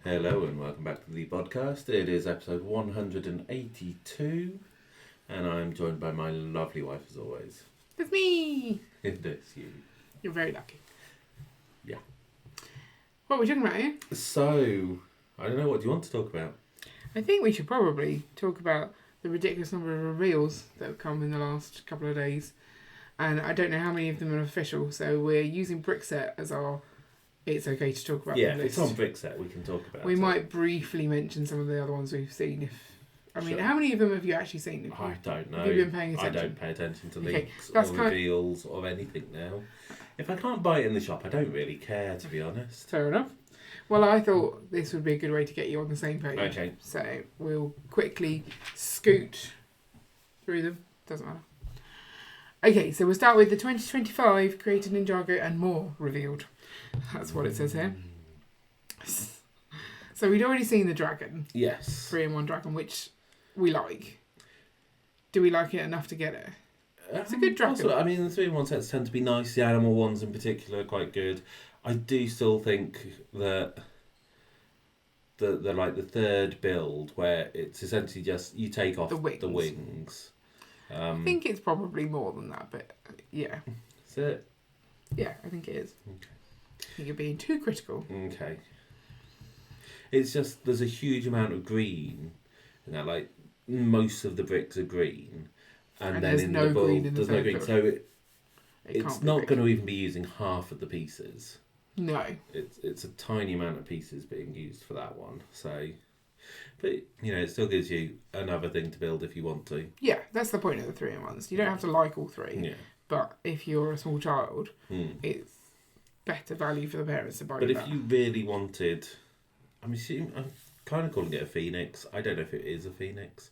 Hello and welcome back to the Bodcast. It is episode 182 and I'm joined by my lovely wife as always. It's me! It is you. You're very lucky. Yeah. What are we talking about here? So, I don't know, what do you want to talk about? I think we should probably talk about the ridiculous number of reveals that have come in the last couple of days. And I don't know how many of them are official, so we're using Brickset as our... It's okay to talk about. Yeah, if it's on Brickset, we can talk about it. We might briefly mention some of the other ones we've seen. Sure. How many of them have you actually seen? I don't know. Have you been paying attention? I don't pay attention to Okay, leaks that's or reveals or anything now. If I can't buy it in the shop, I don't really care, to be honest. Fair enough. Well, I thought this would be a good way to get you on the same page. Okay. So we'll quickly scoot through them. Doesn't matter. Okay, so we'll start with the 2025 Created Ninjago and more revealed. That's what it says here. So we'd already seen the dragon. Yes. 3-in-1 dragon, which we like. Do we like it enough to get it? It's a good dragon. Also, I mean, the 3-in-1 sets tend to be nice. The animal ones in particular are quite good. I do still think that the third build, where it's essentially just you take off the wings. I think it's probably more than that, but yeah. Is it? Yeah, I think it is. Okay. I think you're being too critical. Okay. It's just there's a huge amount of green, like most of the bricks are green, and then in no the build green in there's no green, so it's not going to even be using half of the pieces. No. It's a tiny amount of pieces being used for that one. So, but it still gives you another thing to build if you want to. Yeah, that's the point of the 3-in-1s. You don't have to like all three. Yeah. But if you're a small child, it's better value for the parents to buy. But if you really wanted, I'm kind of calling it a phoenix. I don't know if it is a phoenix.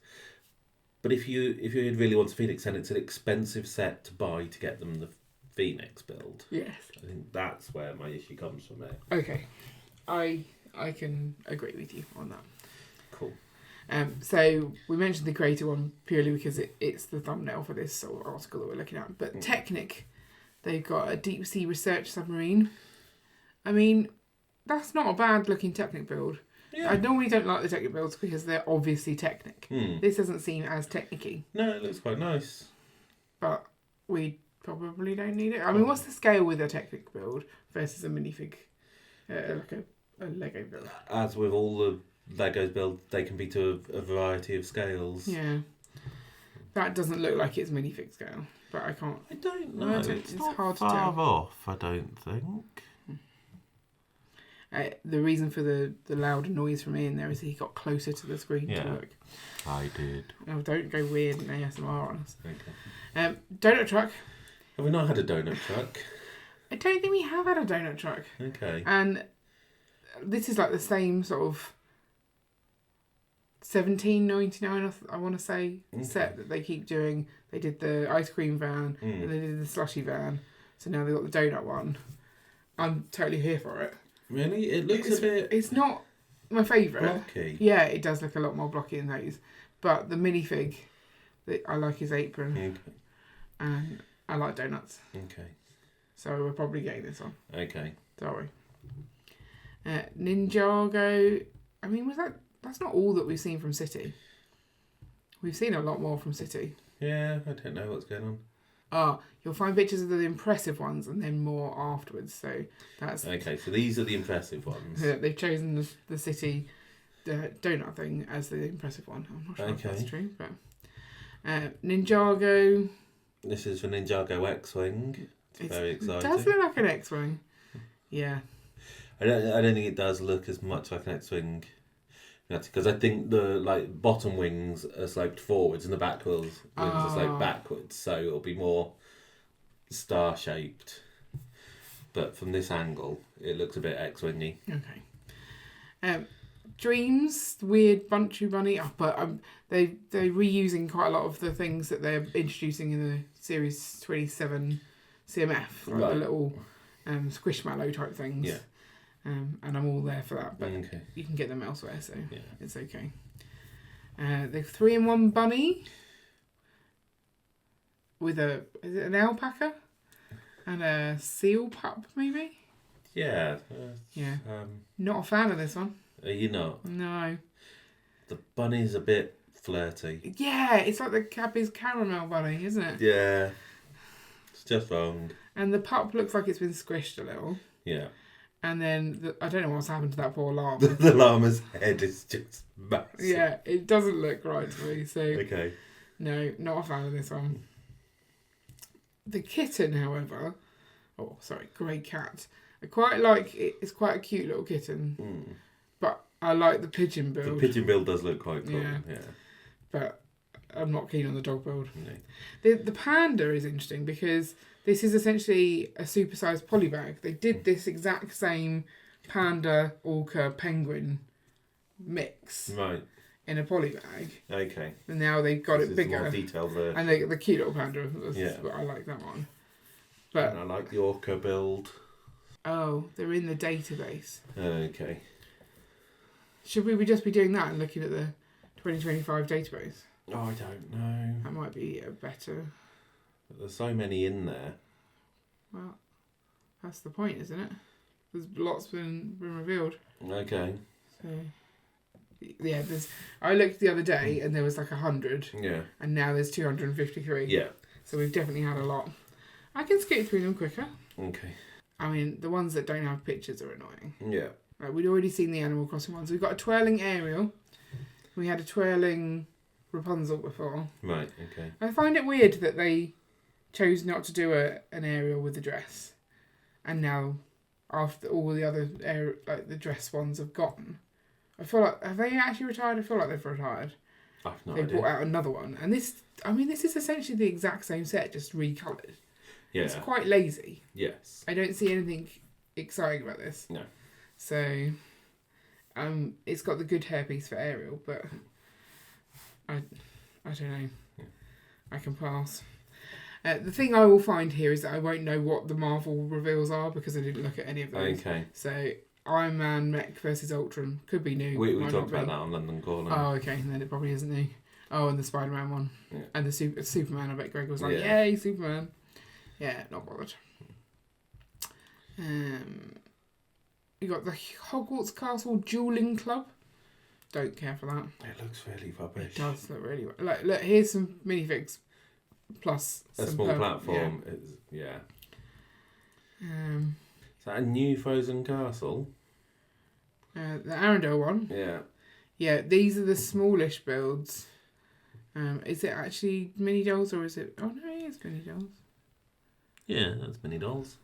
But if you really want a phoenix, then it's an expensive set to buy to get them the phoenix build. Yes. I think that's where my issue comes from there. Okay. I can agree with you on that. Cool. So we mentioned the creator one purely because it's the thumbnail for this sort of article that we're looking at. But Technic, they've got a deep sea research submarine. I mean, that's not a bad looking Technic build. Yeah. I normally don't like the Technic builds because they're obviously Technic. This doesn't seem as Technic-y. No, it looks quite nice. But we probably don't need it. I mean, what's the scale with a Technic build versus a minifig, like a Lego build? As with all the Legos build, they can be to a variety of scales. Yeah. That doesn't look like it's minifig scale, but I can't... I don't know. It's not hard to far tell. off, I don't think. The reason for the louder noise from Ian there is he got closer to the screen to look. I did. Oh, don't go weird and ASMR on us. Okay. Donut truck. Have we not had a donut truck? I don't think we have had a donut truck. Okay. And this is like the same sort of $17.99, I want to say, set that they keep doing. They did the ice cream van and they did the slushy van. So now they've got the donut one. I'm totally here for it. Really? It looks a bit... It's not my favourite. blocky. Yeah, it does look a lot more blocky than those. But the minifig, I like his apron. Okay. And I like donuts. Okay. So we're probably getting this one. Okay. Sorry. Ninjago. I mean, that's not all that we've seen from City. We've seen a lot more from City. Yeah, I don't know what's going on. You'll find pictures of the impressive ones and then more afterwards. So that's... Okay, so these are the impressive ones. They've chosen the City donut thing as the impressive one. I'm not sure if that's true, but... Ninjago. This is for Ninjago X-Wing. It's very exciting. It does look like an X-Wing. Yeah. I don't think it does look as much like an X-Wing. Because I think the bottom wings are sloped forwards and the back wings are sloped backwards, so it'll be more star-shaped. But from this angle, it looks a bit X-wingy. Okay. Dreams, weird Bunchu Bunny. But they're reusing quite a lot of the things that they're introducing in the Series 27 CMF, like the little squishmallow type things. Yeah. And I'm all there for that, but you can get them elsewhere, so it's okay. The 3-in-1 bunny with is it an alpaca and a seal pup, maybe? Yeah. Yeah. Not a fan of this one. Are you not? No. The bunny's a bit flirty. Yeah, it's like the Cadbury's caramel bunny, isn't it? Yeah. It's just wrong. And the pup looks like it's been squished a little. Yeah. And then, I don't know what's happened to that poor llama. The llama's head is just massive. Yeah, it doesn't look right to me. So, Okay. no, not a fan of this one. The kitten, however, grey cat. I quite like it. It's quite a cute little kitten. But I like the pigeon build. The pigeon build does look quite cool. Yeah. Yeah. But I'm not keen on the dog build. No. The panda is interesting because this is essentially a supersized polybag. They did this exact same panda, orca, penguin mix in a polybag. Okay. And now they've got it bigger. More detailed version. And the cute little panda. I like that one. But and I like the orca build. Oh, they're in the database. Okay. Should we just be doing that and looking at the 2025 database? Oh, I don't know. That might be a better... But there's so many in there. Well, that's the point, isn't it? There's lots been revealed. Okay. So, yeah, I looked the other day and there was like 100. Yeah. And now there's 253. Yeah. So we've definitely had a lot. I can skip through them quicker. Okay. I mean, the ones that don't have pictures are annoying. Yeah. Right, we'd already seen the Animal Crossing ones. We've got a twirling Ariel. We had a twirling Rapunzel before. Right, okay. I find it weird that they chose not to do an Ariel with a dress. And now, after all the other the dress ones have gone, I feel like, have they actually retired? I feel like they've retired. I've no They idea. brought out another one. And this is essentially the exact same set, just recoloured. Yeah. It's quite lazy. Yes. I don't see anything exciting about this. No. So, it's got the good hairpiece for Ariel, but I don't know. Yeah. I can pass. The thing I will find here is that I won't know what the Marvel reveals are because I didn't look at any of those. Okay. So, Iron Man, Mech versus Ultron could be new. We might talked not about be. that on London Calling. Oh, okay. And then it probably isn't new. Oh, and the Spider-Man one. Yeah. And the Superman, I bet Greg was like, Yeah. yay, Superman. Yeah, not bothered. You got the Hogwarts Castle Dueling Club. Don't care for that. It looks really rubbish. It does look really well. Like, look, here's some minifigs plus A some small platform. Yeah. Is that a new Frozen Castle? The Arendelle one. Yeah. Yeah, these are the smallish builds. Is it actually mini dolls or is it... Oh, no, it is mini dolls. Yeah, that's mini dolls.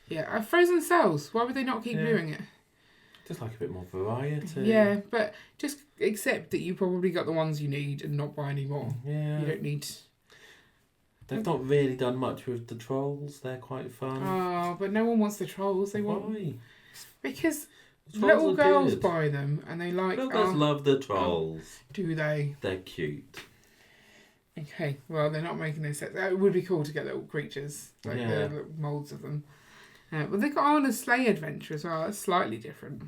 Yeah, Frozen Cells. Why would they not keep doing it? Just like a bit more variety. Yeah, but just accept that you probably got the ones you need and not buy any more. Yeah. You don't need... They've not really done much with the trolls. They're quite fun. Oh, but no one wants the trolls. They Why? want... Because Trolls little are girls good. buy them and they like... Little girls love the trolls. Do they? They're cute. Okay, well, they're not making those sets. It would be cool to get little creatures, like Yeah. the little moulds of them. But they got on a sleigh adventure as well. That's slightly different.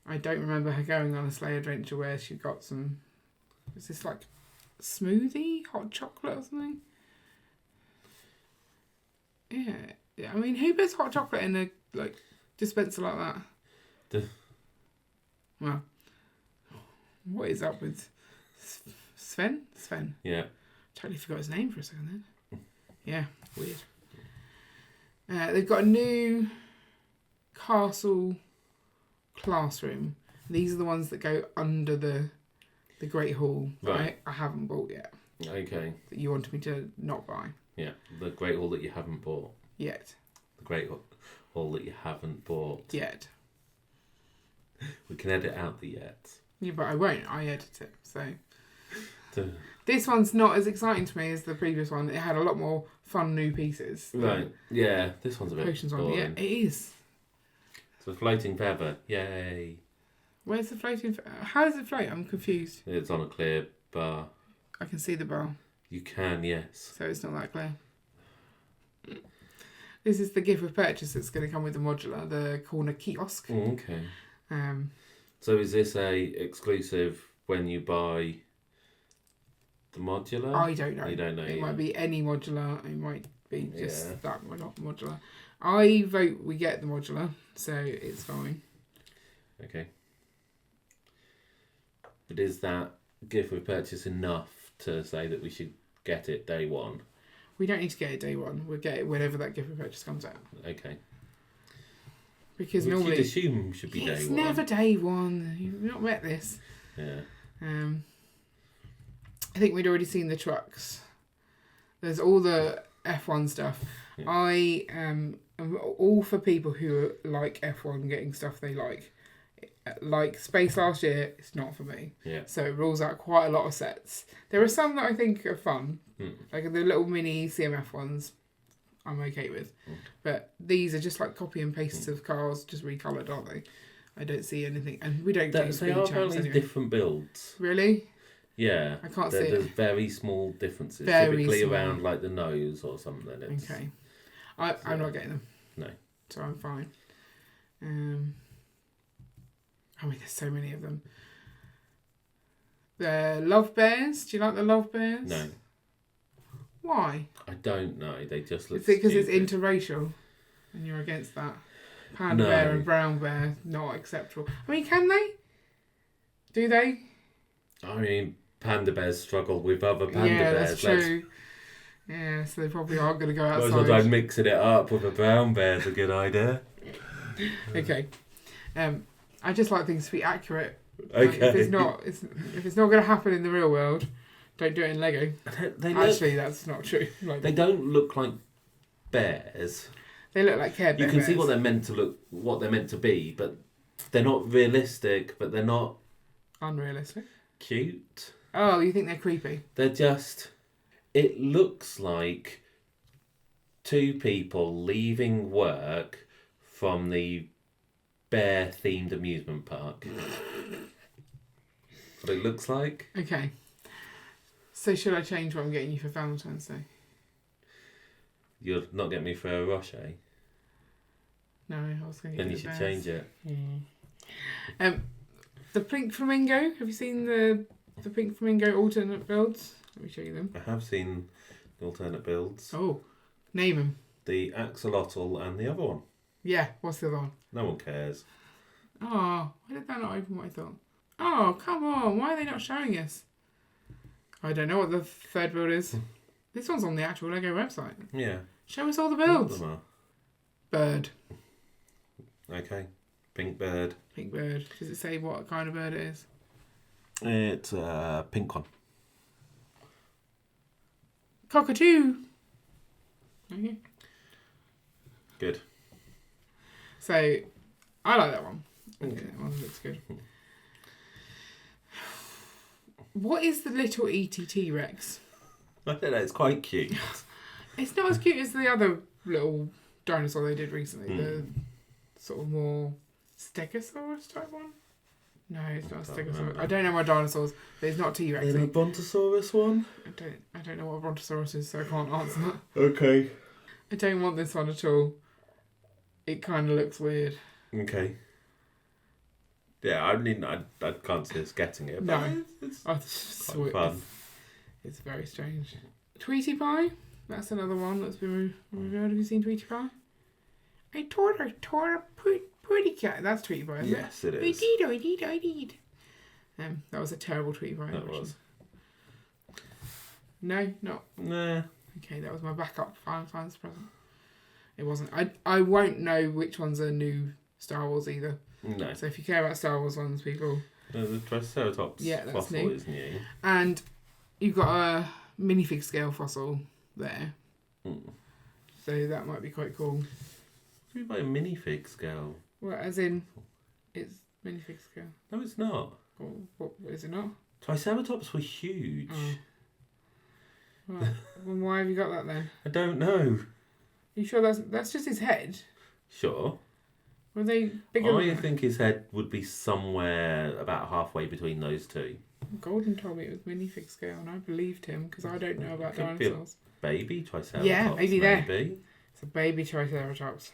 I don't remember her going on a sleigh adventure where she got some... Is this like smoothie? Hot chocolate or something? Yeah. I mean, who puts hot chocolate in a dispenser like that? Well, what is up with Sven? Sven. Yeah. Totally forgot his name for a second then. Yeah, weird. They've got a new castle classroom. These are the ones that go under the Great Hall that Right. I haven't bought yet. Okay. That you wanted me to not buy Yeah. The Great Hall that you haven't bought. yet. The Great Hall that you haven't bought. Yet. We can edit out the yet. Yeah, but I won't. I edit it. So So- this one's not as exciting to me as the previous one. It had a lot more fun new pieces. Right. Yeah. This one's a bit Potions one. boring. Yeah, it is. It's a floating feather. Yay. Where's the floating? How does it float? I'm confused. It's on a clear bar. I can see the bar, You can, yes. so it's not that clear. This is the gift of purchase that's going to come with the modular, the corner kiosk. Okay. So is this a exclusive when you buy the modular? I don't know. You don't know. It yet. might be any modular. It might be just Yeah. that one, not modular. I vote we get the modular, so it's fine. Okay. But is that gift with purchase enough to say that we should get it day one? We don't need to get it day one. We'll get it whenever that gift with purchase comes out. Okay. Because Which normally... you'd assume should be day it's one. never day one. You've not met this. Yeah. I think we'd already seen the trucks. There's all the F1 stuff. Yeah. I am all for people who like F1 getting stuff they like. Like Space last year, it's not for me. Yeah. So it rules out quite a lot of sets. There are some that I think are fun. Like the little mini CMF ones, I'm okay with. But these are just like copy and pastes of cars, just recoloured, aren't they? I don't see anything. And we don't do They are apparently anyway. different builds. Really? Yeah. I can't see it. There's very small differences. Very typically small. around like the nose or something. It's, Okay. I'm not getting them. No. So I'm fine. I mean, there's so many of them. The Love Bears. Do you like the Love Bears? No. Why? I don't know. They just look Is it because it's stupid. interracial and you're against that? Panda No. bear and brown bear, not acceptable. I mean, can they? Do they? I mean, panda bears struggle with other panda yeah, bears. that's true. Yeah, so they probably are going to go Most outside. of the time, mixing it up with a brown bear's a good idea. Okay. I just like things to be accurate. Okay. Like, if it's not going to happen in the real world, don't do it in Lego. Actually, that's not true. Like, They don't look like bears. they look like Care Bear You can see bears. what they're meant to look, what they're meant to be, but they're not realistic. But they're not Unrealistic. cute. Oh, you think they're creepy? They're just. It looks like two people leaving work from the bear-themed amusement park. That's what it looks like. Okay. So should I change what I'm getting you for Valentine's Day? You'll not get me for a Rocher. No, I was going to get Then you the should bears. change it. The pink flamingo. Have you seen the pink flamingo alternate builds? Let me show you them. I have seen the alternate builds. Oh, name them. The axolotl and the other one. Yeah, what's the other one? No one cares. Oh, why did that not open what I thought? Oh, come on. Why are they not showing us? I don't know what the third build is. This one's on the actual Lego website. Yeah. Show us all the All of builds. them are. Bird. Okay. Pink bird. Pink bird. Does it say what kind of bird it is? It's a pink one. Cockatoo. Okay. Good. So, I like that one. Okay, that one looks good. What is the little ET Rex? I don't know, it's quite cute. It's not as cute as the other little dinosaur they did recently. The sort of more Stegosaurus type one. No, it's not a Stegosaurus. remember. I don't know my dinosaurs, but it's not T-Rex. Then a Brontosaurus one? I don't know what a Brontosaurus is, so I can't answer that. Okay. I don't want this one at all. It kind of looks weird. Okay. Yeah, I mean, I can't see us getting it, but No. it's Oh, quite fun. It's very strange. Tweety Pie. That's another one that's been revealed. Have you seen Tweety Pie? I tore a pretty cat. That's Tweety Pie, isn't Yes, it it? is. I did. That was a terrible Tweety Pie. That impression. was. No, not. Nah. Okay, that was my backup Valentine's present. It wasn't. I won't know which ones are new Star Wars either. No. So if you care about Star Wars ones, people. The Triceratops Yeah, that's fossil new. is new. And you've got a minifig scale fossil there. So that might be quite cool. What do you mean by a minifig scale? Well, as in, it's minifig scale. No, it's not. Or, what is it not? Triceratops were huge. Oh. Well, well, why have you got that then? I don't know. You sure that's just his head? Sure. Were they bigger I than think his head would be somewhere about halfway between those two. Golden told me it was minifig scale, and I believed him because I don't know about Could be a dinosaurs. Baby Triceratops. Yeah, maybe there. maybe. It's a baby Triceratops.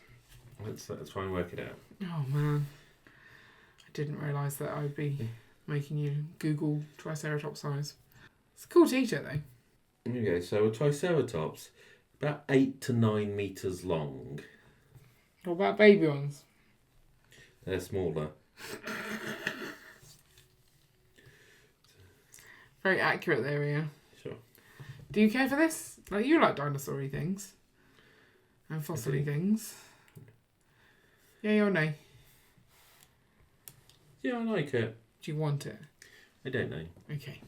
Let's try and work it out. Oh man, I didn't realise that I'd be making you Google Triceratops size. It's cool to eat it though. Okay, so a Triceratops, about 8 to 9 metres long. What about baby ones? They're smaller. Very accurate there, yeah. Sure. Do you care for this? Like, you like dinosaur-y things. And fossil-y things. Yeah or no? Yeah, I like it. Do you want it? I don't know. Okay.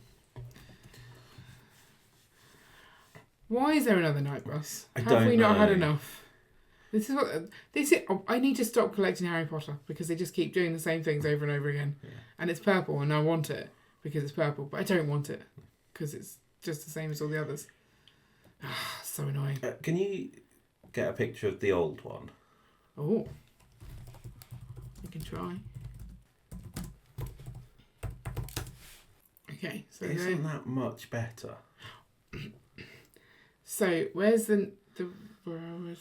Why is there another night bus? Have we not had enough? This is what I need to stop collecting Harry Potter because they just keep doing the same things over and over again. Yeah. And it's purple and I want it because it's purple, but I don't want it because it's just the same as all the others. So annoying. Can you get a picture of the old one? Oh. You can try. Okay, so isn't that much better? So where's the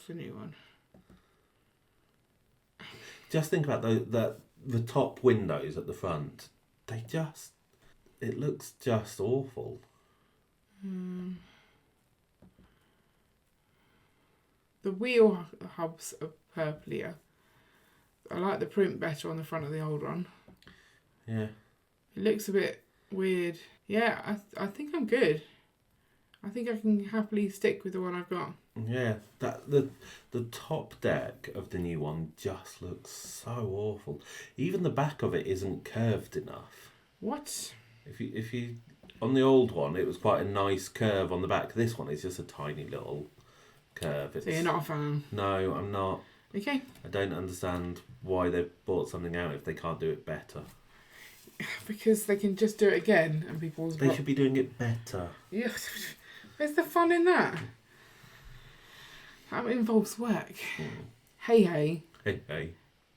new one? Just think about the top windows at the front. It looks just awful. The wheel hubs are purplier. I like the print better on the front of the old one. Yeah. It looks a bit weird. Yeah, I think I'm good. I think I can happily stick with the one I've got. Yeah, the top deck of the new one just looks so awful. Even the back of it isn't curved enough. What? If you on the old one, it was quite a nice curve on the back. This one is just a tiny little curve. So you're not a fan? No, I'm not. Okay. I don't understand why they bought something out if they can't do it better. Because they can just do it again and people's... They should be doing it better. Yeah. Where's the fun in that? That involves work. Hey.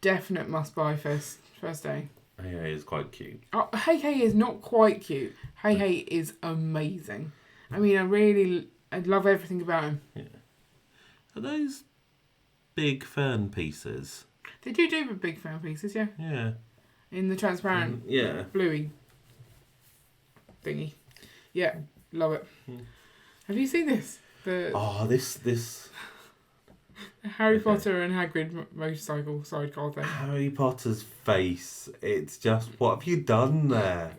Definite must buy first day. Hey is quite cute. Oh, Hey is not quite cute. Hey is amazing. I mean, I love everything about him. Yeah. Are those big fern pieces? They do big fan pieces, yeah. Yeah. In the transparent bluey thingy. Yeah, love it. Have you seen this? This Harry Potter and Hagrid motorcycle sidecar thing. Harry Potter's face. It's just, what have you done there?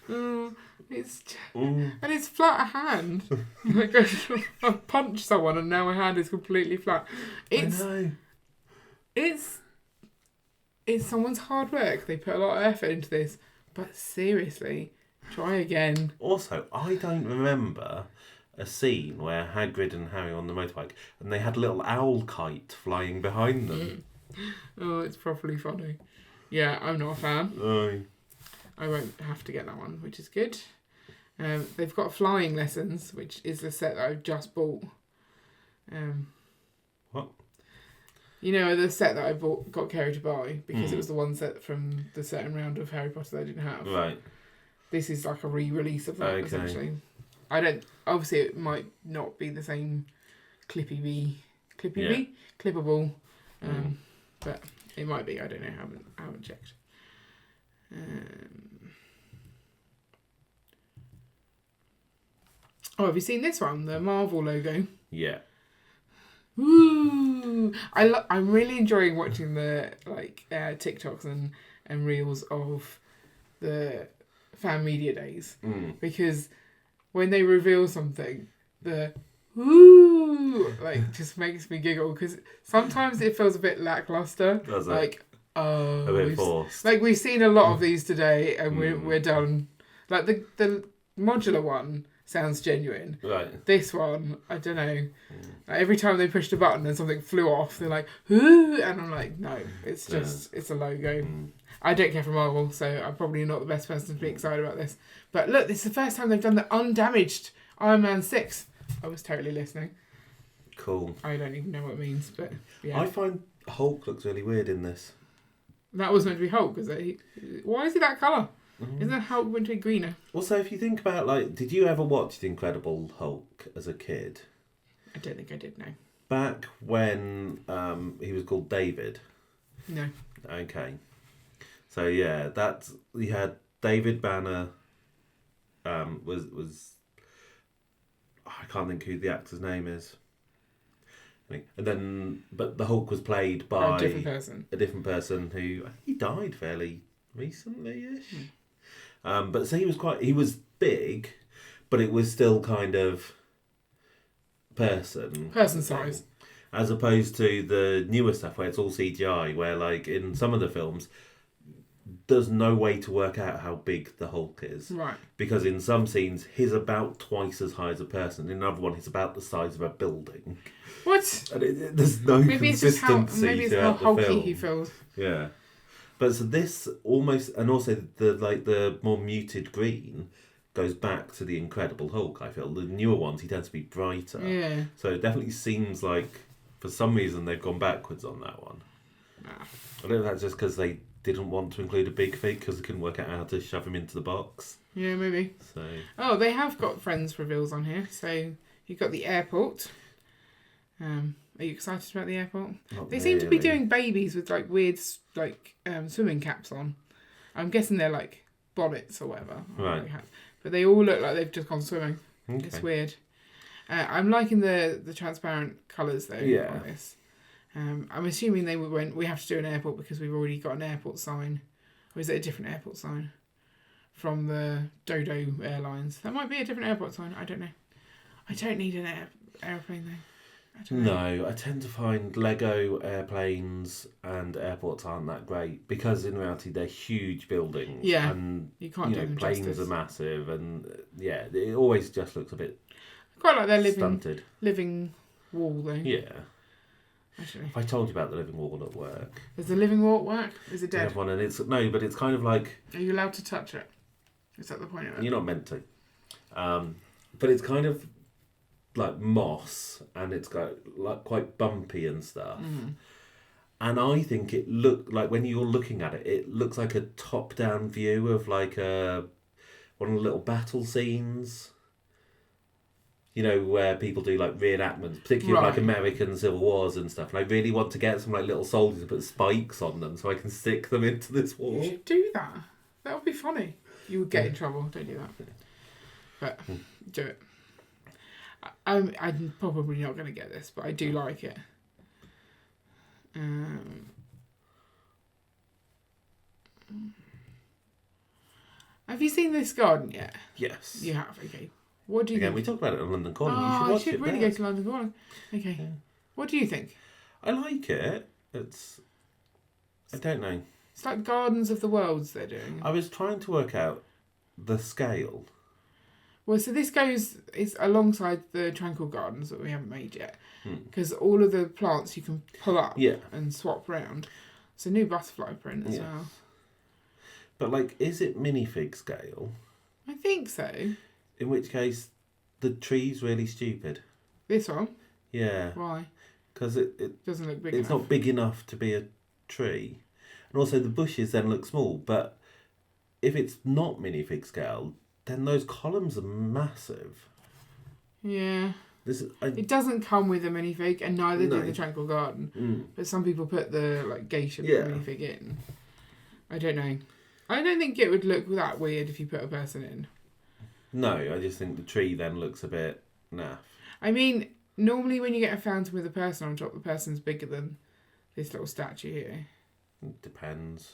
And it's flat a hand. Like I punched someone and now my hand is completely flat. I know. It's someone's hard work. They put a lot of effort into this. But seriously, try again. Also, I don't remember a scene where Hagrid and Harry are on the motorbike and they had a little owl kite flying behind them. Oh, it's properly funny. Yeah, I'm not a fan. Aye. I won't have to get that one, which is good. They've got flying lessons, which is the set that I've just bought. What? You know, the set that I got Kerry to buy because it was the one set from the second round of Harry Potter that I didn't have. Right. This is like a re-release of that, essentially. Obviously, it might not be the same clippable, but it might be. I don't know. I haven't checked. Have you seen this one? The Marvel logo. Yeah. Ooh, I'm really enjoying watching the TikToks and reels of the fan media days because when they reveal something, the ooh just makes me giggle because sometimes it feels a bit lackluster. Does it? Like a bit forced. Like we've seen a lot of these today and we're done. Like the modular one sounds genuine. Right. This one, I don't know. Like every time they pushed a button and something flew off, they're like, ooh, and I'm like, no, it's just, it's a logo. I don't care for Marvel, so I'm probably not the best person to be excited about this. But look, this is the first time they've done the undamaged Iron Man 6. I was totally listening. Cool. I don't even know what it means, but yeah. I find Hulk looks really weird in this. That was meant to be Hulk, is it? Why is he that colour? Isn't Hulk meant to be greener? Also, if you think about, did you ever watch The Incredible Hulk as a kid? I don't think I did, no. Back when he was called David? No. Okay. So, yeah, you had David Banner, was I can't think who the actor's name is. And then, but the Hulk was played by a different person who, I think he died fairly recently-ish. But so he was big, but it was still kind of person size. as opposed to the newer stuff where it's all CGI, where like in some of the films there's no way to work out how big the Hulk is. Right. Because in some scenes he's about twice as high as a person, in another one he's about the size of a building. What? And there's no consistency throughout the hulky film. he feels. Yeah. But so this almost, and also the more muted green goes back to the Incredible Hulk, I feel. The newer ones, he tends to be brighter. Yeah. So it definitely seems like, for some reason, they've gone backwards on that one. I don't know if that's just because they didn't want to include a big fig because they couldn't work out how to shove him into the box. Yeah, maybe. So. Oh, they have got Friends reveals on here. So you've got the airport. Are you excited about the airport? They seem to be doing babies with like weird swimming caps on. I'm guessing they're like bonnets or whatever. Right. But they all look like they've just gone swimming. Okay. It's weird. I'm liking the transparent colours though. Yeah. On this. I'm assuming they went, we have to do an airport because we've already got an airport sign. Or is it a different airport sign? From the Dodo Airlines. That might be a different airport sign. I don't know. I don't need an airplane though. I don't know. No, I tend to find Lego airplanes and airports aren't that great because in reality they're huge buildings. Yeah, and you can't do them planes justice. are massive and it always just looks a bit I quite like their stunted. living wall though. Yeah. Actually, If I told you about the living wall at work, does the living wall work? Is it we dead? have one and but it's kind of like Are you allowed to touch it? Is that the point of it? you're not meant to, but it's kind of like moss and it's got like quite bumpy and stuff. Mm. And I think it looked like when you're looking at it, it looks like a top-down view of like one of the little battle scenes. You know, where people do like reenactments, particularly like American Civil Wars and stuff. And I really want to get some like little soldiers and put spikes on them so I can stick them into this wall. You should do that. That would be funny. You would get in trouble. Don't do that. But do it. I'm probably not going to get this, but I do like it. Have you seen this garden yet? Yes. You have. Okay. What do you Again, think? we talked about it on London Calling. Oh, You should watch I should it really there. go to London Calling. Okay. Yeah. What do you think? I like it. I don't know. It's like Gardens of the Worlds they're doing. I was trying to work out the scale. Well, so this is alongside the Tranquil Gardens that we haven't made yet. Because all of the plants you can pull up and swap round. It's a new butterfly print as well. But, like, is it minifig scale? I think so. In which case, the tree's really stupid. This one? Yeah. Why? Because it doesn't look big enough. It's not big enough to be a tree. And also the bushes then look small. But if it's not minifig scale, then those columns are massive. Yeah. It doesn't come with a minifig, and neither did the Tranquil Garden. But some people put the geisha minifig in. I don't know. I don't think it would look that weird if you put a person in. No, I just think the tree then looks a bit naff. I mean, normally when you get a fountain with a person on top, the person's bigger than this little statue here. It depends.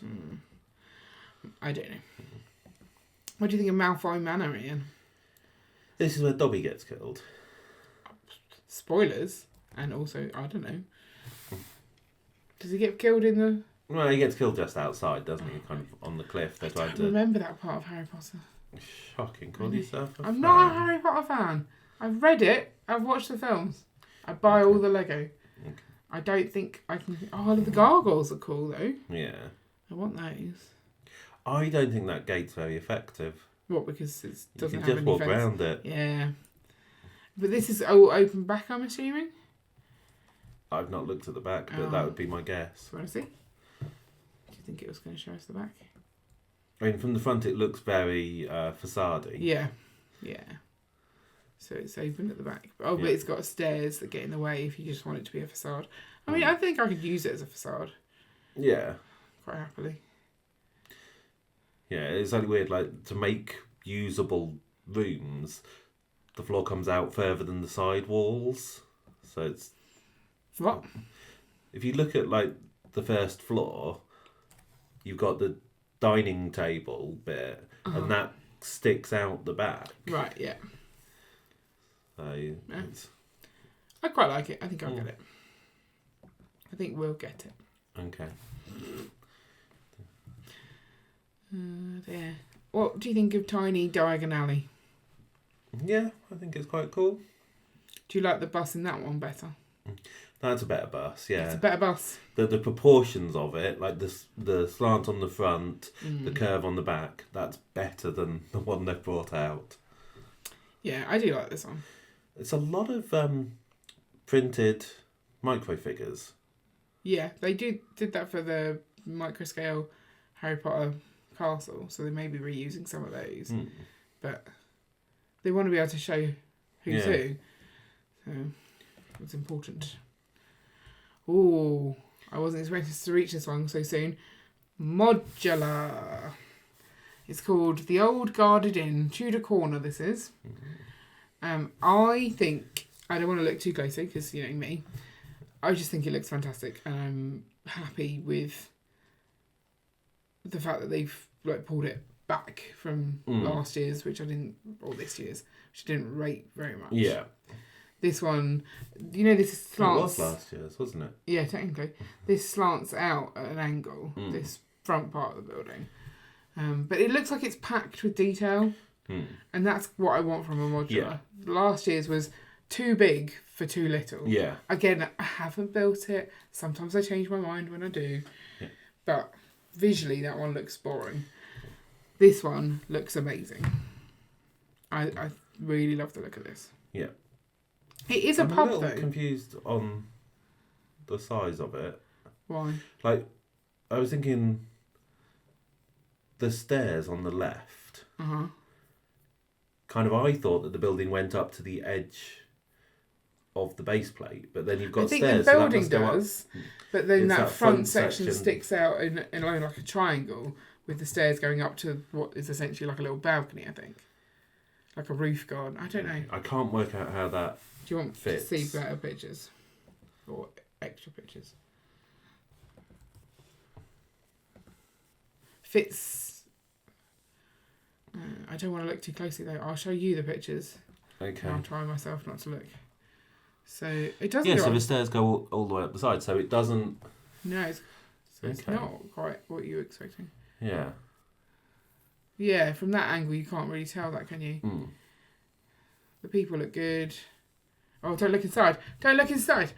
I don't know. What do you think of Malfoy Manor, Ian? This is where Dobby gets killed. Spoilers. And also, I don't know. Does he get killed in the... Well, he gets killed just outside, doesn't he? Kind of on the cliff. They're trying to... remember that part of Harry Potter. Shocking. Call yourself a I'm fan. not a Harry Potter fan. I've read it. I've watched the films. I buy all the Lego. Okay. I don't think I can... Oh, the gargoyles are cool, though. Yeah. I want those. I don't think that gate's very effective. What, because it doesn't have You can just any walk fence? around it. Yeah. But this is all open back, I'm assuming? I've not looked at the back, but that would be my guess. Want to see? Do you think it was going to show us the back? I mean, from the front it looks very facade-y. Yeah. Yeah. So it's open at the back. Oh, but it's got stairs that get in the way if you just want it to be a facade. I mean, I think I could use it as a facade. Yeah. Quite happily. Yeah, it's only weird, like, to make usable rooms, the floor comes out further than the side walls. So it's... What? If you look at, like, the first floor, you've got the dining table bit, and that sticks out the back. Right, yeah. So it's, I quite like it. I think I'll get it. I think we'll get it. okay. There. What do you think of Tiny Diagon Alley? Yeah, I think it's quite cool. Do you like the bus in that one better? That's a better bus, yeah. It's a better bus. The proportions of it, like the slant on the front, the curve on the back, that's better than the one they've brought out. Yeah, I do like this one. It's a lot of printed micro figures. Yeah, they did that for the micro scale Harry Potter castle, so they may be reusing some of those. But they want to be able to show who's who. So it's important. Ooh, I wasn't expecting to reach this one so soon. Modular. It's called The Old Guarded Inn, Tudor Corner, this is. I think, I don't want to look too closely because, you know me, I just think it looks fantastic, and I'm happy with the fact that they've pulled it back from last year's, or this year's, which I didn't rate very much. Yeah. This one, this slants. It was last year's, wasn't it? Yeah, technically. This slants out at an angle, this front part of the building. But it looks like it's packed with detail. And that's what I want from a modular. Yeah. Last year's was too big for too little. Yeah. Again, I haven't built it. Sometimes I change my mind when I do. Yeah. But visually, that one looks boring. This one looks amazing. I really love the look of this. Yeah. It is a pub, though. I'm a little confused on the size of it. Why? Like, I was thinking the stairs on the left. Kind of, I thought that the building went up to the edge of the base plate, but then you've got stairs. I think the building does, but then that front section sticks out in like a triangle with the stairs going up to what is essentially like a little balcony, I think. Like a roof garden. I don't know. I can't work out how that Do you want fits. to see better pictures? Or extra pictures? Fits... I don't want to look too closely though. I'll show you the pictures. Okay. I'll try myself not to look. So it doesn't. Yeah, so the stairs go all the way up the side, so it doesn't. No, it's not quite what you were expecting. Yeah. Yeah, from that angle you can't really tell that, can you? The people look good. Oh, don't look inside! Don't look inside!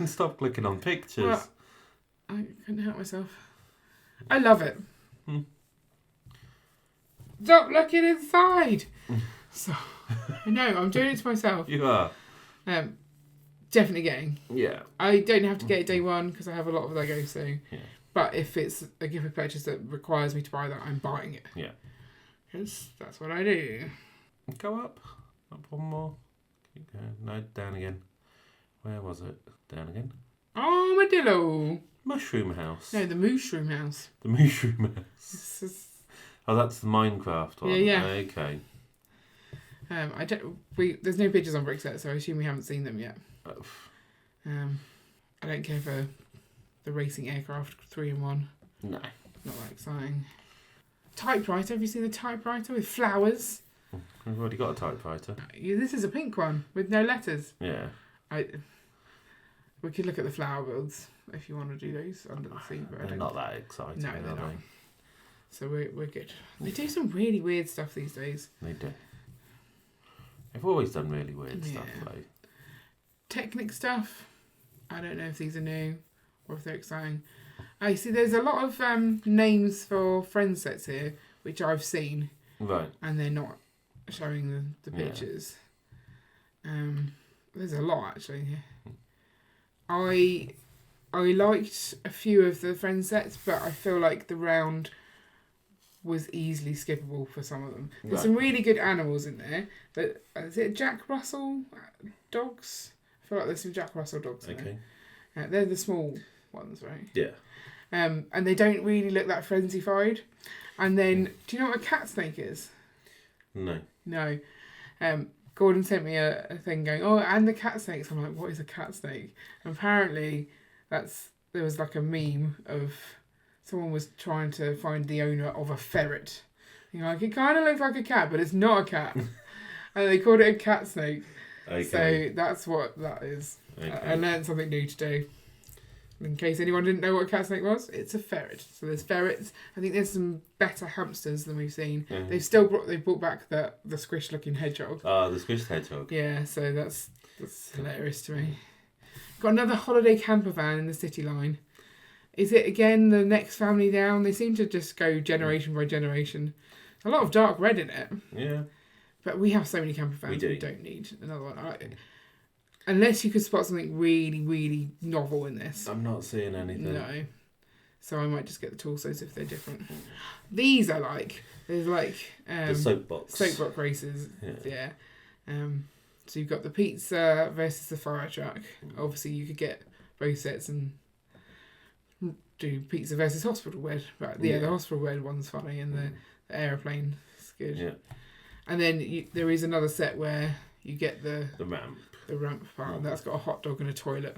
Stop clicking on pictures. Well, I couldn't help myself. I love it. Stop looking inside. So, no, I'm doing it to myself. You are. Definitely getting. Yeah. I don't have to get it day one because I have a lot of Lego. So, yeah. But if it's a gift of purchase that requires me to buy that, I'm buying it. Yeah. Because that's what I do. Go up. Up one more. Keep going. No, down again. Where was it? Down again. Armadillo. Mushroom house. No, the Mushroom House. The Mushroom house. Oh, that's the Minecraft one. Yeah. Okay. There's no pictures on Brickset, so I assume we haven't seen them yet. I don't care for the racing aircraft 3-in-1. No. Not that exciting. Typewriter. Have you seen the typewriter with flowers? We've already got a typewriter. This is a pink one with no letters. Yeah. We could look at the flower builds if you want to do those under the sea, but They're not that exciting. No, they're not. They? So we're good. They do some really weird stuff these days. They do. They've always done really weird stuff, though. Technic stuff. I don't know if these are new or if they're exciting. I see there's a lot of names for friend sets here, which I've seen. Right. And they're not showing the pictures. There's a lot, actually, here. I liked a few of the friend sets, but I feel like the round was easily skippable for some of them. There's some really good animals in there. But is it Jack Russell dogs? I feel like there's some Jack Russell dogs in there. They're the small ones, right? Yeah. And they don't really look that frenzified. And then, do you know what a cat snake is? No. No. Gordon sent me a thing going, oh, and the cat snakes. I'm like, what is a cat snake? And apparently, there was like a meme of someone was trying to find the owner of a ferret You're like, it kind of looks like a cat, but it's not a cat. And they called it a cat snake. Okay. So that's what that is. Okay. I learned something new today. In case anyone didn't know what a cat snake was, it's a ferret. So there's ferrets. I think there's some better hamsters than we've seen. Mm-hmm. They've brought back the squish looking hedgehog. Oh, the squished hedgehog. Yeah, so that's hilarious to me. Got another holiday camper van in the city line. Is it again the next family down? They seem to just go generation by generation. A lot of dark red in it. Yeah. But we have so many camper vans, We we don't need another one. Unless you could spot something really, really novel in this. I'm not seeing anything. No. So I might just get the Torsos if they're different. These I like. There's like... the soapbox. Soapbox races. Yeah. So you've got the pizza versus the fire truck. Obviously you could get both sets and do pizza versus hospital bed. But the hospital bed one's funny and the aeroplane is good. Yeah. And then there is another set where you get the ramp. The ramp part, and that's got a hot dog and a toilet.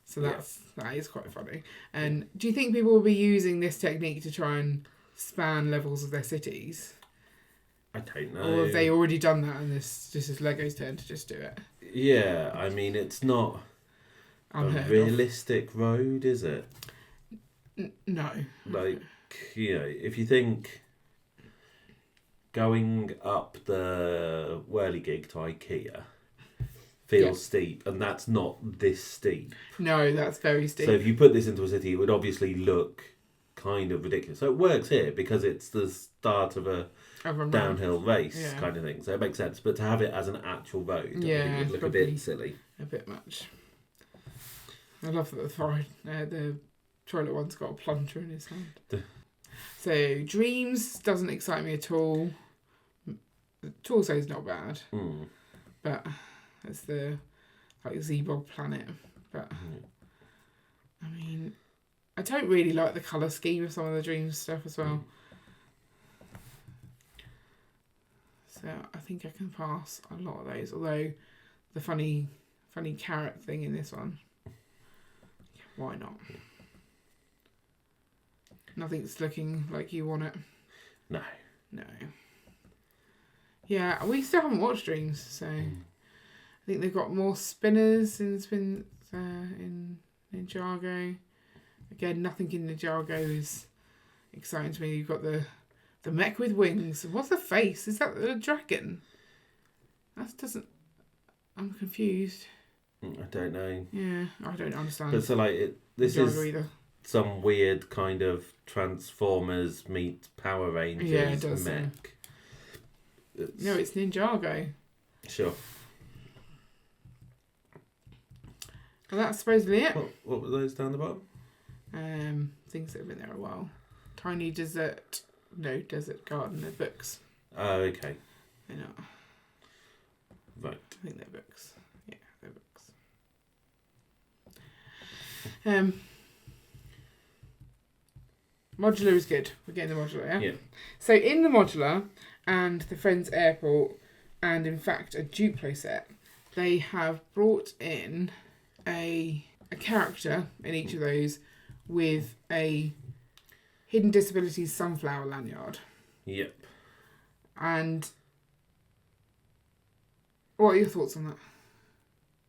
So that is quite funny. And do you think people will be using this technique to try and span levels of their cities? I don't know. Or have they already done that and this just is Lego's turn to just do it? Yeah, I mean, it's not Unheard a realistic road, is it? No. Like, if you think going up the whirligig to IKEA feels steep, and that's not this steep. No, that's very steep. So if you put this into a city, it would obviously look kind of ridiculous. So it works here because it's the start of a downhill race kind of thing. So it makes sense. But to have it as an actual road, I think it would look a bit silly. A bit much. I love that the toilet one's got a plunger in his hand. So Dreams doesn't excite me at all. Torso's not bad. But it's the Z-Bob planet. But I mean, I don't really like the colour scheme of some of the Dreams stuff as well. So I think I can pass a lot of those. Although the funny carrot thing in this one, why not? Nothing's looking like you want it. No. Yeah, we still haven't watched Dreams, so I think they've got more spinners in Ninjago. Again, nothing in Ninjago is exciting to me. You've got the mech with wings. What's the face? Is that a dragon? I'm confused. I don't know. Yeah, I don't understand. But so this Ninjago is either. Some weird kind of Transformers meet Power Rangers. Yeah, it does. Mech. No, it's Ninjago. Sure. Well, that's supposedly it. What were those down the bottom? Things that have been there a while. Tiny desert garden. They're books. Oh, okay. They're not. Right. I think they're books. Yeah, they're books. Modular is good. We're getting the modular, yeah? Yeah. So in the modular and the Friends Airport and in fact a Duplo set, they have brought in a character in each of those with a Hidden Disabilities sunflower lanyard. Yep. And what are your thoughts on that?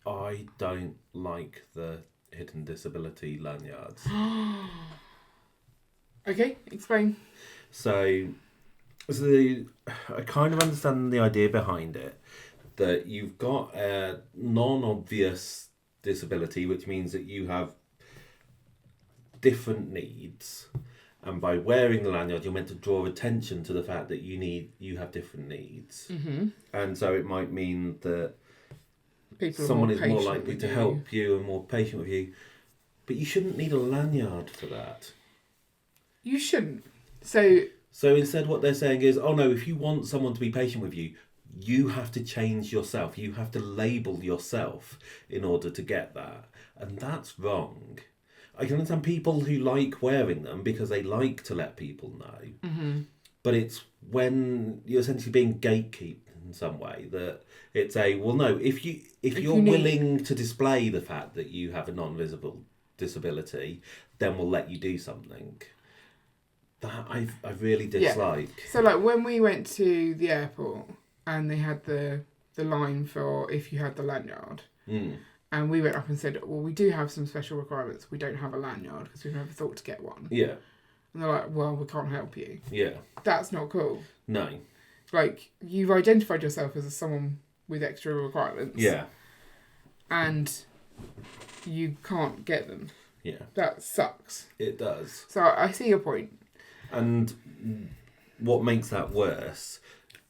I don't like the Hidden Disability lanyards. Okay, explain. So I kind of understand the idea behind it, that you've got a non-obvious disability, which means that you have different needs, and by wearing the lanyard you're meant to draw attention to the fact that you have different needs. And so it might mean that someone is more likely to help you and more patient with you, but you shouldn't need a lanyard for that. You shouldn't. So instead what they're saying is, oh no, if you want someone to be patient with you, you have to change yourself. You have to label yourself in order to get that. And that's wrong. I can understand people who like wearing them because they like to let people know. But it's when you're essentially being gatekeeped in some way that it's well no, if you're willing to display the fact that you have a non-visible disability, then we'll let you do something. that I really dislike. So like when we went to the airport and they had the line for if you had the lanyard, and we went up and said, well, we do have some special requirements. We don't have a lanyard because we've never thought to get one. Yeah. And they're like, well, we can't help you. Yeah. That's not cool. No. Like, you've identified yourself as someone with extra requirements. Yeah. And you can't get them. Yeah. That sucks. It does. So I see your point. And what makes that worse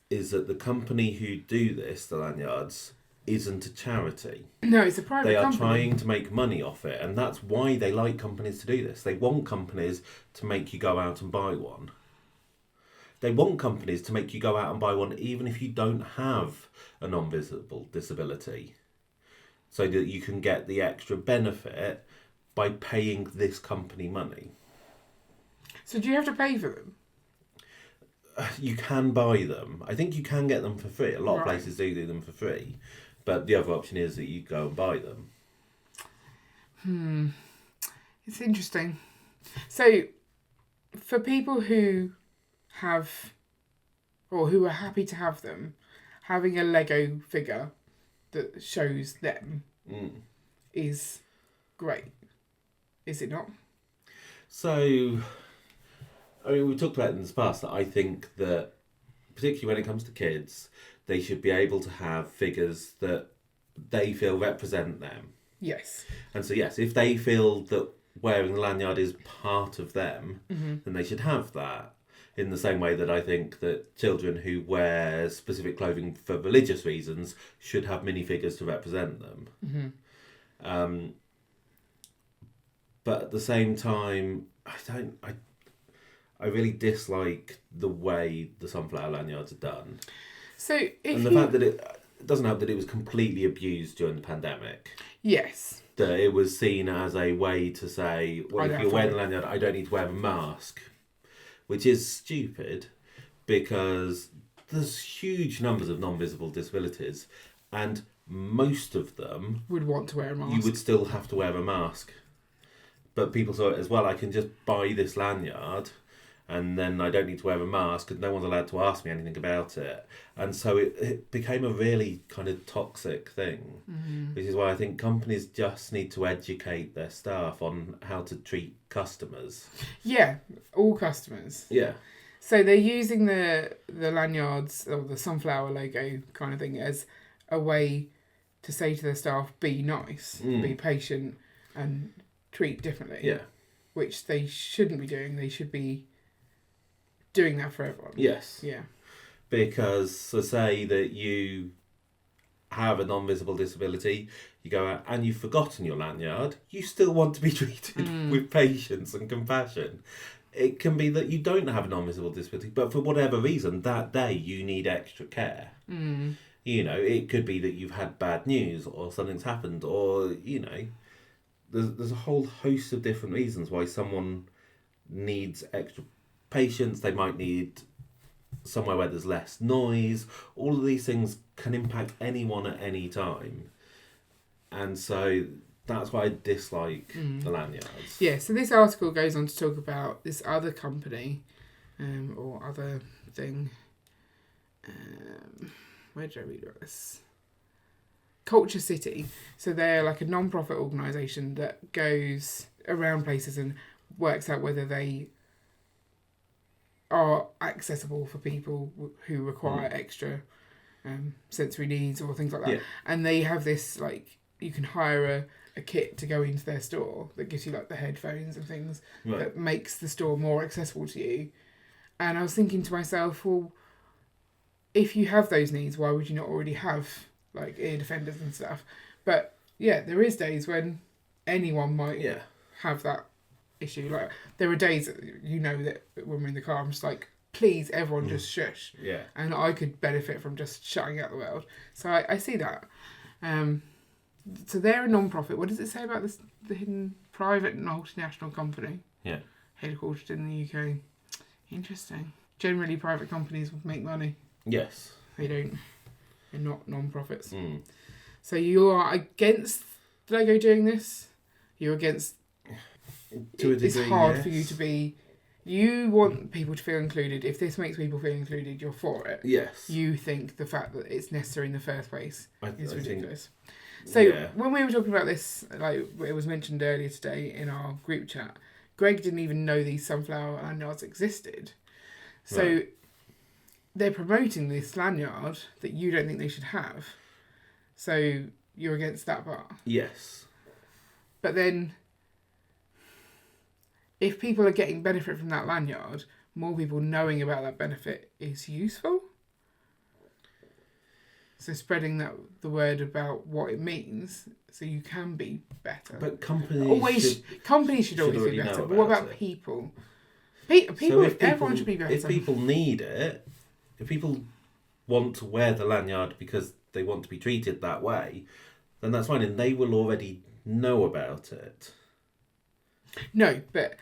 is that the company who do this, the lanyards, isn't a charity. No, it's a private company. They are trying to make money off it, and that's why they like companies to do this. They want companies to make you go out and buy one. They want companies to make you go out and buy one even if you don't have a non-visible disability, so that you can get the extra benefit by paying this company money. So do you have to pay for them? You can buy them. I think you can get them for free. A lot of places do them for free. But the other option is that you go and buy them. It's interesting. So, for people who have, or who are happy to have them, having a Lego figure that shows them is great. Is it not? So, I mean, we've talked about it in the past that I think that, particularly when it comes to kids, they should be able to have figures that they feel represent them. Yes. And so, yes, if they feel that wearing the lanyard is part of them, then they should have that. In the same way that I think that children who wear specific clothing for religious reasons should have minifigures to represent them. But at the same time, I really dislike the way the sunflower lanyards are done. So and the fact that it doesn't help that it was completely abused during the pandemic. Yes. That it was seen as a way to say, well, if you're wearing a lanyard, I don't need to wear a mask. Which is stupid, because there's huge numbers of non-visible disabilities, and most of them would want to wear a mask. You would still have to wear a mask. But people saw it as, well, I can just buy this lanyard and then I don't need to wear a mask and no one's allowed to ask me anything about it. And so it became a really kind of toxic thing, which is why I think companies just need to educate their staff on how to treat customers. Yeah, all customers. Yeah. So they're using the lanyards or the sunflower logo kind of thing as a way to say to their staff, be nice, be patient and treat differently. Yeah. Which they shouldn't be doing. They should be doing that for everyone. Yes. Yeah. Because, so say that you have a non-visible disability, you go out and you've forgotten your lanyard, you still want to be treated with patience and compassion. It can be that you don't have a non-visible disability, but for whatever reason, that day you need extra care. You know, it could be that you've had bad news or something's happened, or, you know, there's a whole host of different reasons why someone needs extra patience. They might need somewhere where there's less noise. All of these things can impact anyone at any time. And so that's why I dislike the lanyards. Yeah, so this article goes on to talk about this other company or other thing. Where did I read about this? Culture City. So they're like a non-profit organisation that goes around places and works out whether they are accessible for people who require extra sensory needs or things like that. Yeah. And they have this, like, you can hire a kit to go into their store that gives you like the headphones and things that makes the store more accessible to you. And I was thinking to myself, well, if you have those needs, why would you not already have like ear defenders and stuff? But yeah, there is days when anyone might have that issue. Like there are days that, you know, that when we're in the car, I'm just like, please, everyone just shush. Yeah. And I could benefit from just shutting out the world. So I see that. So they're a non-profit. What does it say about this? The hidden private multinational company. Yeah. Headquartered in the UK. Interesting. Generally, private companies make money. Yes. They don't. They're not non-profits. So you are against Lego doing this? You're against... To a degree, it's hard for you to be... You want people to feel included. If this makes people feel included, you're for it. Yes. You think the fact that it's necessary in the first place is ridiculous. So Yeah. when we were talking about this, like it was mentioned earlier today in our group chat, Greg didn't even know these sunflower lanyards existed. So Right. they're promoting this lanyard that you don't think they should have. So you're against that part. Yes. But then, if people are getting benefit from that lanyard, more people knowing about that benefit is useful. So spreading the word about what it means, so you can be better. But companies should always be better. But what about people? Everyone should be better. If people need it, if people want to wear the lanyard because they want to be treated that way, then that's fine, and they will already know about it. No, but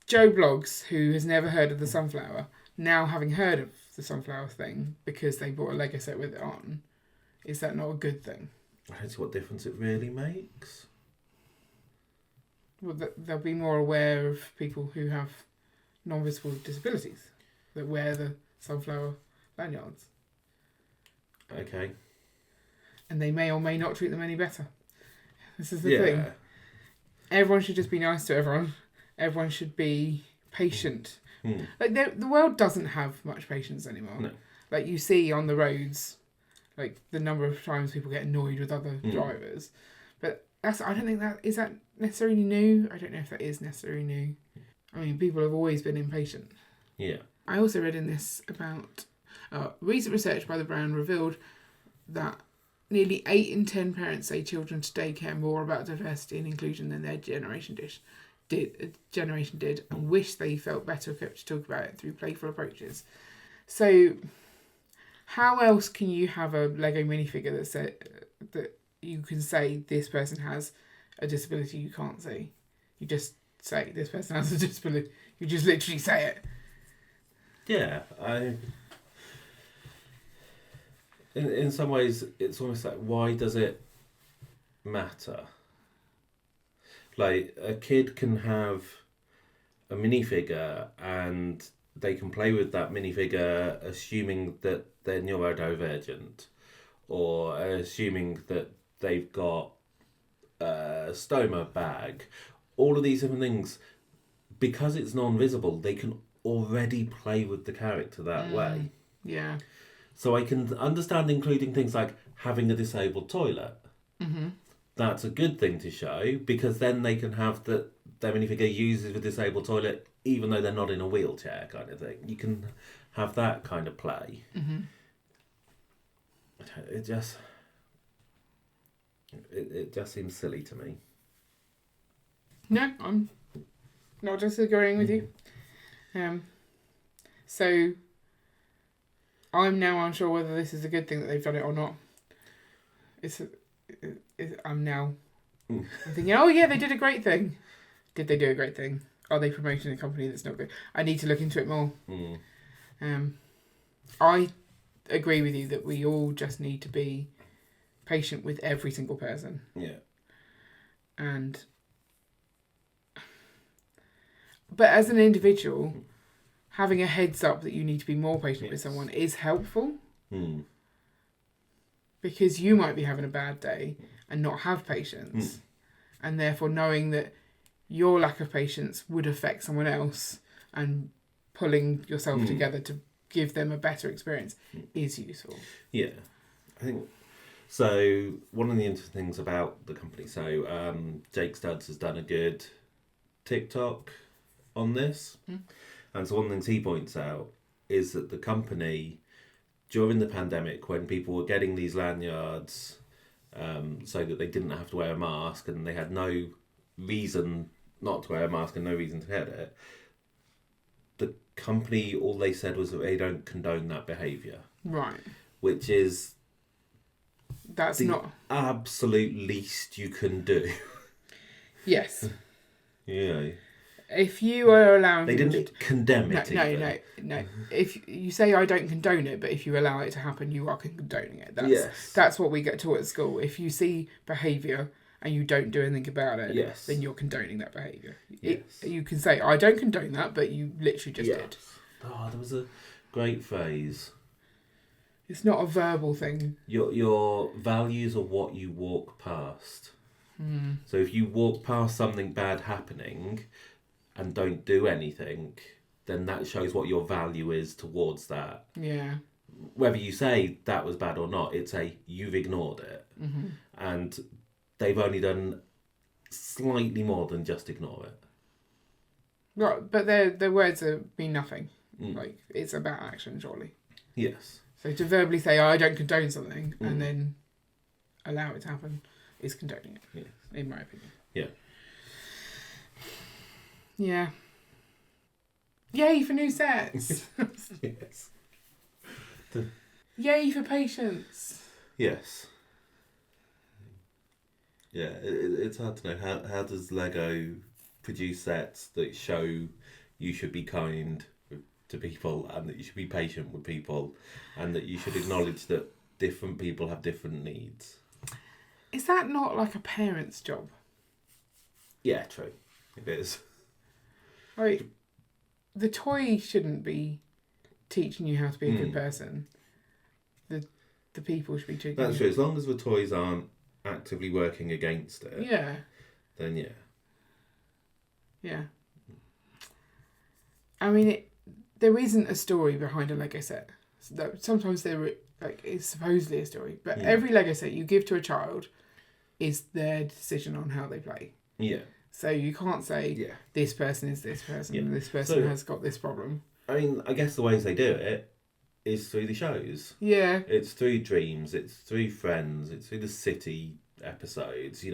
Joe Blogs, who has never heard of the sunflower, now having heard of the sunflower thing because they bought a Lego set with it on, is that not a good thing? I don't see what difference it really makes. Well, they'll be more aware of people who have non-visible disabilities that wear the sunflower lanyards. Okay. And they may or may not treat them any better. This is the thing. Everyone should just be nice to everyone. Everyone should be patient. Like the world doesn't have much patience anymore. No. Like you see on the roads, like the number of times people get annoyed with other drivers. But I don't think is that necessarily new. I don't know if that is necessarily new. I mean, people have always been impatient. Yeah. I also read in this about recent research by the Brown revealed that nearly 8 in 10 parents say children today care more about diversity and inclusion than their generation did, and wish they felt better equipped to talk about it through playful approaches. So, how else can you have a Lego minifigure that you can say this person has a disability you can't see? You just say this person has a disability. You just literally say it. Yeah, In some ways, it's almost like, why does it matter? Like, a kid can have a minifigure and they can play with that minifigure assuming that they're neurodivergent or assuming that they've got a stoma bag. All of these different things, because it's non-visible, they can already play with the character that way. Yeah. So I can understand including things like having a disabled toilet. Mm-hmm. That's a good thing to show, because then they can have their minifigure uses a disabled toilet even though they're not in a wheelchair, kind of thing. You can have that kind of play. Mm-hmm. It just seems silly to me. No, I'm not disagreeing with you. So I'm now unsure whether this is a good thing that they've done it or not. I'm now thinking, oh yeah, they did a great thing. Did they do a great thing? Are they promoting a company that's not good? I need to look into it more. I agree with you that we all just need to be patient with every single person. Yeah. But as an individual, having a heads up that you need to be more patient with someone is helpful. Because you might be having a bad day and not have patience. And therefore knowing that your lack of patience would affect someone else and pulling yourself together to give them a better experience is useful. Yeah. I think so. One of the interesting things about the company, Jake Studs has done a good TikTok on this. And so one of the things he points out is that the company, during the pandemic, when people were getting these lanyards so that they didn't have to wear a mask and they had no reason not to wear a mask and no reason to get it, the company, all they said was that they don't condone that behaviour. Right. Which is that's not absolute least you can do. Yes. Yeah. If you are allowing they didn't condemn it. No. If you say I don't condone it, but if you allow it to happen, you are condoning it. Yes. That's what we get taught at school. If you see behaviour and you don't do anything about it, Yes. then you're condoning that behaviour. Yes. You can say, I don't condone that, but you literally just did. Oh, there was a great phrase. It's not a verbal thing. Your values are what you walk past. So if you walk past something bad happening and don't do anything, then that shows what your value is towards that. Yeah. Whether you say that was bad or not, it's you've ignored it. And they've only done slightly more than just ignore it. Right, but their words mean nothing. Like, it's about action, surely. Yes. So to verbally say, I don't condone something, and then allow it to happen, is condoning it. Yes. In my opinion. Yeah. Yeah. Yay for new sets. Yes. Yay for patience. Yes. Yeah, it's hard to know. How does Lego produce sets that show you should be kind to people and that you should be patient with people and that you should acknowledge that different people have different needs? Is that not like a parent's job? Yeah, true. It is. Like, the toy shouldn't be teaching you how to be a good person. The people should be treating That's true. As long as the toys aren't actively working against it. Yeah. Then yeah. Yeah. I mean, there isn't a story behind a Lego set. Sometimes it's supposedly a story, but every Lego set you give to a child is their decision on how they play. Yeah. So you can't say this person is this person and this person has got this problem. I mean, I guess the ways they do it is through the shows. Yeah. It's through Dreams, it's through Friends, it's through the City episodes,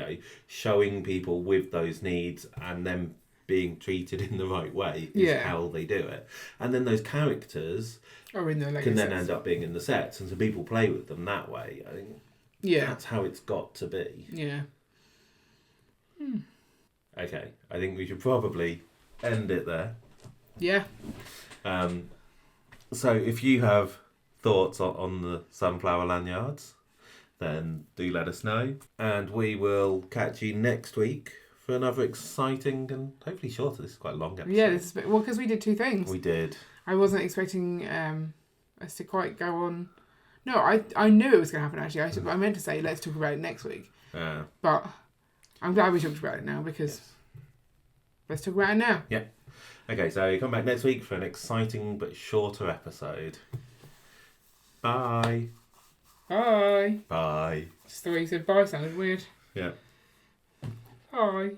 showing people with those needs and them being treated in the right way is how they do it. And then those characters in the Lego can then sets. end up being in the sets, and so people play with them that way. I think that's how it's got to be. Yeah. Okay, I think we should probably end it there. Yeah. So if you have thoughts on the sunflower lanyards, then do let us know. And we will catch you next week for another exciting and hopefully shorter. This is quite a long episode. Yeah, this is because we did two things. We did. I wasn't expecting us to quite go on. No, I knew it was going to happen actually. I meant to say let's talk about it next week. But I'm glad we talked about it now because let's talk about it now. Yeah. Okay, so come back next week for an exciting but shorter episode. Bye. Bye. Bye. Just the way you said bye sounded weird. Yeah. Bye.